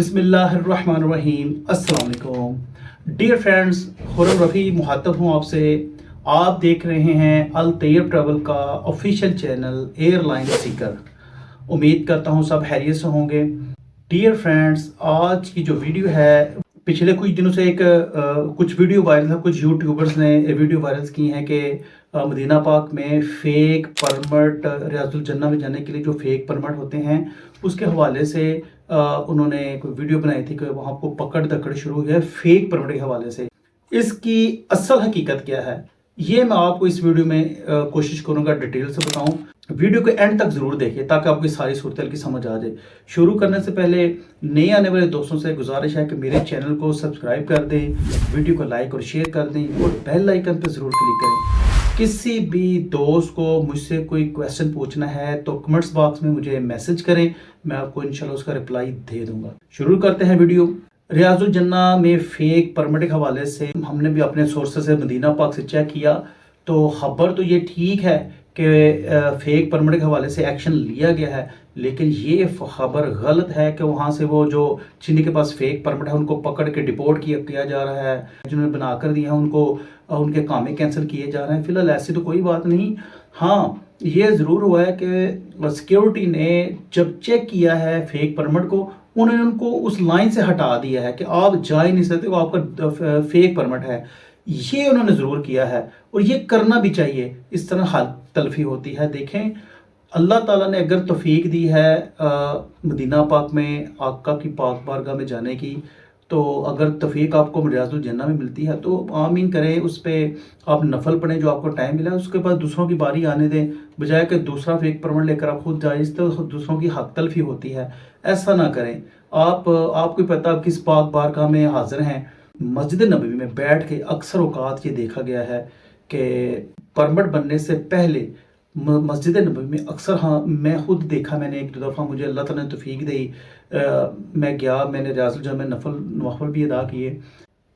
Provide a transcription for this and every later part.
बिस्मिल्लाहिर्रहमानिर्रहीम। अस्सलाम वालेकुम डियर फ्रेंड्स, खुर्रम रफ़ी मुखातब हूँ आपसे। आप देख रहे हैं अल तैयब ट्रैवल का ऑफिशियल चैनल एयरलाइन सीकर। उम्मीद करता हूँ सब खैरियत से होंगे। डियर फ्रेंड्स, आज की जो वीडियो है, पिछले कुछ दिनों से कुछ वीडियो वायरल है, कुछ यूट्यूबर्स ने वीडियो वायरल की हैं कि मदीना पाक में फ़ेक परमिट, रियाजुल जन्नह में जाने के लिए जो फ़ेक परमिट होते हैं उसके हवाले से उन्होंने कोई वीडियो बनाई थी कि वहाँ को पकड़ दकड़ शुरू हुई है फ़ेक परमिट के हवाले से। इसकी असल हकीकत क्या है, ये मैं आपको इस वीडियो में कोशिश करूँगा डिटेल से बताऊँ। वीडियो को एंड तक ज़रूर देखिए ताकि आपको सारी सूरत की समझ आ जाए। शुरू करने से पहले नए आने वाले दोस्तों से गुजारिश है कि मेरे चैनल को सब्सक्राइब कर दें, वीडियो को लाइक और शेयर कर दें और बेल आइकन पर ज़रूर क्लिक करें। किसी भी दोस्त को मुझसे कोई क्वेश्चन पूछना है तो कमेंट्स बॉक्स में मुझे मैसेज करें, मैं आपको इंशाल्लाह उसका रिप्लाई दे दूंगा। शुरू करते हैं वीडियो। रियाजुल जन्नह में फ़ेक परमिट के हवाले से हमने भी अपने सोर्सेस से मदीना पाक से चेक किया तो खबर तो ये ठीक है कि फ़ेक परमिट के हवाले से एक्शन लिया गया है, लेकिन ये खबर गलत है कि वहाँ से वो जो जिनके पास फ़ेक परमिट है उनको पकड़ के डिपोर्ट किया जा रहा है, जिन्होंने बना कर दिया है उनको उनके कामें कैंसिल किए जा रहे हैं। फिलहाल ऐसी तो कोई बात नहीं। हाँ, ये ज़रूर हुआ है कि सिक्योरिटी ने जब चेक किया है फ़ेक परमिट को, उन्होंने उनको उस लाइन से हटा दिया है कि आप जा ही नहीं सकते, वो आपका फ़ेक परमिट है। ये उन्होंने ज़रूर किया है और ये करना भी चाहिए। इस तरह हालत तलफी होती है। देखें, अल्लाह ताला ने अगर तौफीक दी है मदीना पाक में आका की पाक बारगाह में जाने की, तो अगर तौफीक आपको रियाजुल जन्नह में मिलती है तो आमीन करें, उस पर आप नफल पढ़ें जो आपको टाइम मिला है, उसके बाद दूसरों की बारी आने दें, बजाय कि दूसरा फेक परमिट लेकर आप खुद जाए, तो दूसरों की हक तलफी होती है। ऐसा ना करें। आपको पता आप किस पाक बारगाह में हाजिर हैं। मस्जिद नबवी में बैठ के अक्सर औकात ये देखा गया है कि परमिट बनने से पहले मस्जिद नबवी में अक्सर, हाँ मैं खुद देखा, मैंने एक दो दफ़ा, मुझे अल्लाह ताला ने तौफीक दी, मैं गया, मैंने रियाजुल जन्नह में नफल भी अदा किए।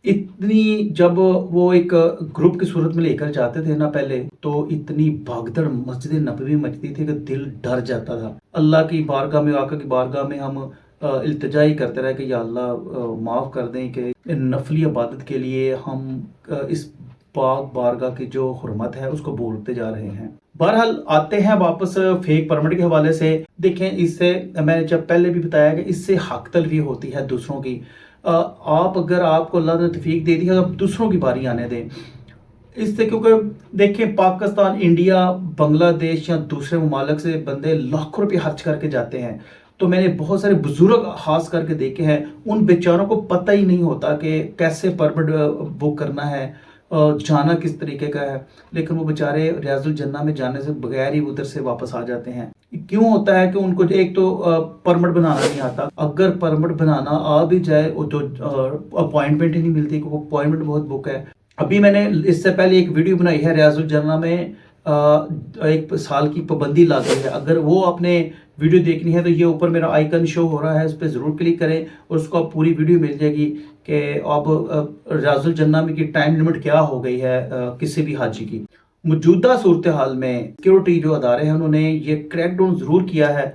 इतनी जब वो एक ग्रुप की सूरत में लेकर जाते थे ना पहले, तो इतनी भागदड़ मस्जिद नबवी मचती थी कि दिल डर जाता था। अल्लाह की बारगाह में, आका की बारगाह में हम इल्तिजा ही करते रहे कि या अल्लाह माफ़ कर दें कि नफली इबादत के लिए हम इस पाक बारगाह की जो हुर्मत है उसको भूलते जा रहे हैं। बहरहाल आते हैं वापस फेक परमिट के हवाले से। देखें, इससे मैंने जब पहले भी बताया कि इससे हक तलफी होती है दूसरों की। आप अगर आपको अल्लाह ने तौफीक दे दी है, आप दूसरों की बारी आने दें इससे, क्योंकि देखें पाकिस्तान, इंडिया, बांग्लादेश या दूसरे ममालिक से बंदे लाखों रुपये खर्च करके जाते हैं। तो मैंने बहुत सारे बुजुर्ग खास करके देखे हैं, उन बेचारों को पता ही नहीं होता कि कैसे परमिट बुक करना है, जाना किस तरीके का है, लेकिन वो बेचारे रियाजुल जन्नह में जाने से बगैर ही उधर से वापस आ जाते हैं। क्यों होता है कि उनको एक तो परमिट बनाना नहीं आता। अगर परमिट बनाना आ भी जाए तो अपॉइंटमेंट ही नहीं मिलती, क्योंकि अपॉइंटमेंट बहुत बुक है। अभी मैंने इससे पहले एक वीडियो बनाई है, रियाजुल जन्नह में एक साल की पाबंदी लागू है। अगर वो आपने वीडियो देखनी है तो ये ऊपर मेरा आइकन शो हो रहा है, उस पर ज़रूर क्लिक करें और उसको आप पूरी वीडियो मिल जाएगी कि अब रियाजुल जन्नह में की टाइम लिमिट क्या हो गई है किसी भी हाजी की। मौजूदा सूरत हाल में सिक्योरिटी जो अदारे हैं उन्होंने ये क्रैकडाउन ज़रूर किया है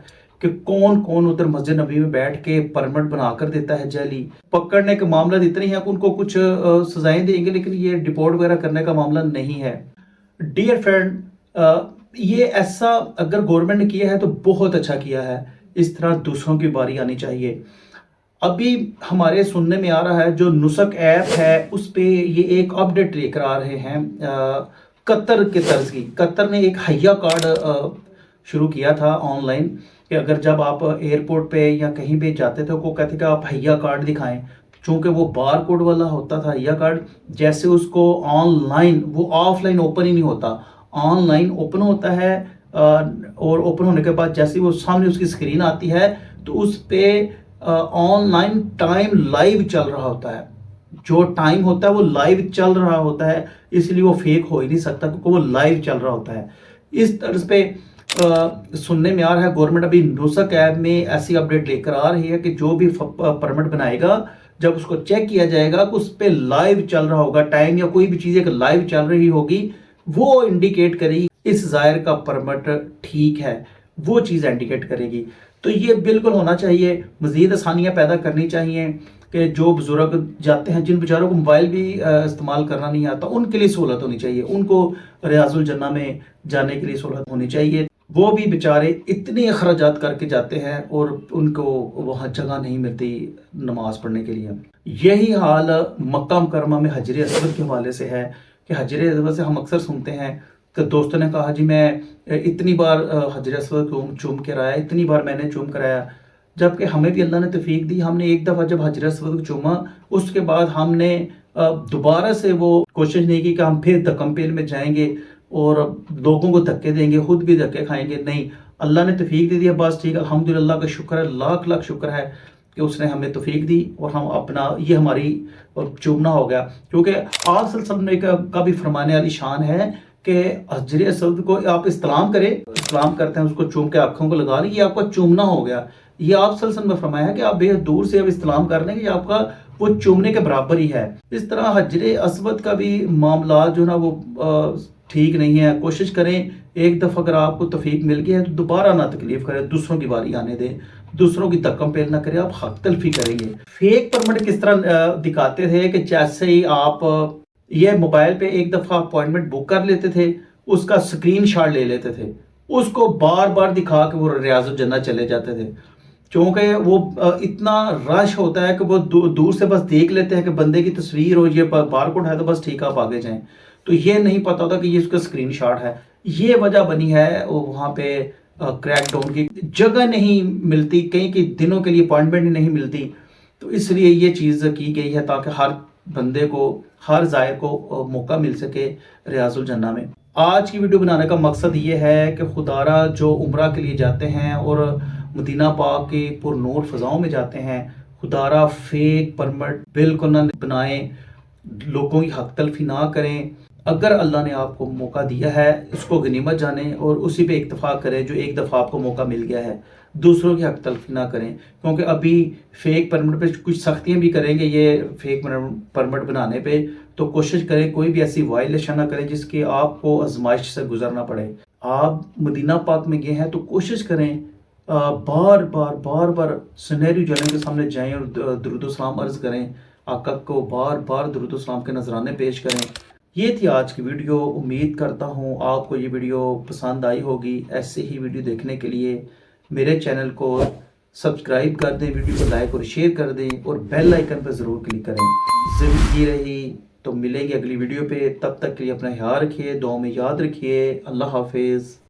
कि कौन कौन उधर मस्जिद नबी में बैठ के परमिट बना कर देता है जाली। पकड़ने के मामला इतने हैं कि उनको कुछ सजाएं देंगे, लेकिन ये डिपोर्ट वगैरह करने का मामला नहीं है। डियर फ्रेंड, ये ऐसा अगर गवर्नमेंट ने किया है तो बहुत अच्छा किया है। इस तरह दूसरों की बारी आनी चाहिए। अभी हमारे सुनने में आ रहा है जो नुसक ऐप है उस पे ये एक अपडेट लेकर आ रहे हैं कतर के तर्ज की। कतर ने एक हया कार्ड शुरू किया था ऑनलाइन कि अगर जब आप एयरपोर्ट पे या कहीं पे जाते थे वो कहते कि आप हया कार्ड दिखाएं। चूंकि वो बार कोड वाला होता था हया कार्ड, जैसे उसको ऑनलाइन, वो ऑफलाइन ओपन ही नहीं होता, ऑनलाइन ओपन होता है। और ओपन होने के बाद जैसे वो सामने उसकी स्क्रीन आती है तो उस पे ऑनलाइन टाइम लाइव चल रहा होता है। जो टाइम होता है वो लाइव चल रहा होता है, इसलिए वो फेक हो ही नहीं सकता क्योंकि वो लाइव चल रहा होता है। इस तरह पे सुनने में आ रहा है गवर्नमेंट अभी नुसक ऐप में ऐसी अपडेट लेकर आ रही है कि जो भी परमिट बनाएगा, जब उसको चेक किया जाएगा कि उस पर लाइव चल रहा होगा टाइम, या कोई भी चीज़ एक लाइव चल रही होगी, वो इंडिकेट करेगी इस जायर का परमिट ठीक है, वो चीज़ इंडिकेट करेगी। تو یہ بالکل ہونا چاہیے. مزید آسانیاں پیدا کرنی چاہیے کہ جو بزرگ جاتے ہیں، جن بیچاروں کو موبائل بھی استعمال کرنا نہیں آتا، ان کے لیے سہولت ہونی چاہیے. ان کو ریاض الجنہ میں جانے کے لیے سہولت ہونی چاہیے. وہ بھی بیچارے اتنے اخراجات کر کے جاتے ہیں اور ان کو وہاں جگہ نہیں ملتی نماز پڑھنے کے لیے. یہی حال مکہ مکرمہ میں حجر اسود کے حوالے سے ہے کہ حجر اسود سے ہم اکثر سنتے ہیں کہ دوستوں نے کہا جی میں اتنی بار حجر اسود کو چوم کے آیا، اتنی بار میں نے چوم کرایا. جبکہ ہمیں بھی اللہ نے توفیق دی. ہم نے ایک دفعہ جب حجر اسود کو چوما، اس کے بعد ہم نے دوبارہ سے وہ کوشش نہیں کی کہ ہم پھر دکم پیل میں جائیں گے اور لوگوں کو دھکے دیں گے، خود بھی دھکے کھائیں گے. نہیں، اللہ نے توفیق دے دیا، بس ٹھیک. الحمدللہ کا شکر ہے، لاکھ لاکھ شکر ہے کہ اس نے ہمیں توفیق دی اور ہم اپنا یہ ہماری چومنا ہو گیا. کیونکہ آپ صلی اللہ علیہ وسلم کا بھی فرمانے والی شان ہے کہ حجر اسود کو آپ استلام کریں، استلام کرتے ہیں اس کو چوم کے آنکھوں کو لگا لیں، یہ آپ کا چومنا ہو گیا. یہ آپ صلی اللہ علیہ وسلم نے فرمایا ہے کہ آپ بے دور سے اب استلام کر لیں گے، یہ آپ کا وہ چومنے کے برابر ہی ہے. اس طرح حجر اسود کا بھی معاملات جو نا وہ ٹھیک نہیں ہے. کوشش کریں ایک دفعہ اگر آپ کو توفیق مل گئی ہے تو دوبارہ نہ تکلیف کریں، دوسروں کی باری آنے دیں، دوسروں کی دکم پیل نہ کریں، آپ حق تلفی کریں گے. فیک پرمٹ کس طرح دکھاتے تھے کہ جیسے ہی آپ یہ موبائل پہ ایک دفعہ اپوائنٹمنٹ بک کر لیتے تھے، اس کا سکرین شاٹ لے لیتے تھے، اس کو بار بار دکھا کے وہ ریاض الجنہ چلے جاتے تھے. چونکہ وہ اتنا رش ہوتا ہے کہ وہ دور سے بس دیکھ لیتے ہیں کہ بندے کی تصویر ہو، یہ بار کوڈ ہے تو بس ٹھیک آپ آگے جائیں. تو یہ نہیں پتا ہوتا کہ یہ اس کا سکرین شاٹ ہے. یہ وجہ بنی ہے وہاں پہ کریک ڈاؤن کی. جگہ نہیں ملتی، کئی کئی دنوں کے لیے اپوائنٹمنٹ ہی نہیں ملتی. تو اس لیے یہ چیز کی گئی ہے تاکہ ہر بندے کو، ہر زائر کو موقع مل سکے ریاض الجنہ میں. آج کی ویڈیو بنانے کا مقصد یہ ہے کہ خدارہ جو عمرہ کے لیے جاتے ہیں اور مدینہ پاک کی پر نور فضاؤں میں جاتے ہیں، خدارہ فیک پرمٹ بالکل نہ بنائیں، لوگوں کی حق تلفی نہ کریں. اگر اللہ نے آپ کو موقع دیا ہے اس کو غنیمت جانیں اور اسی پہ اکتفا کریں. جو ایک دفعہ آپ کو موقع مل گیا ہے، دوسروں کی حق تلفی نہ کریں. کیونکہ ابھی فیک پرمٹ پہ کچھ سختیاں بھی کریں گے یہ فیک پرمٹ بنانے پہ. تو کوشش کریں کوئی بھی ایسی وائلیشن نہ کریں جس کی آپ کو آزمائش سے گزرنا پڑے. آپ مدینہ پاک میں گئے ہیں تو کوشش کریں بار بار سنہری جلن کے سامنے جائیں اور درود و سلام عرض کریں، آقا کو بار بار درود و سلام کے نذرانے پیش کریں. یہ تھی آج کی ویڈیو. امید کرتا ہوں آپ کو یہ ویڈیو پسند آئی ہوگی. ایسے ہی ویڈیو دیکھنے کے لیے میرے چینل کو سبسکرائب کر دیں، ویڈیو کو لائک اور شیئر کر دیں اور بیل آئیکن پر ضرور کلک کریں. زندگی رہی تو ملیں گے اگلی ویڈیو پہ. تب تک کے لیے اپنا خیال رکھیے، دعاؤں میں یاد رکھیے. اللہ حافظ.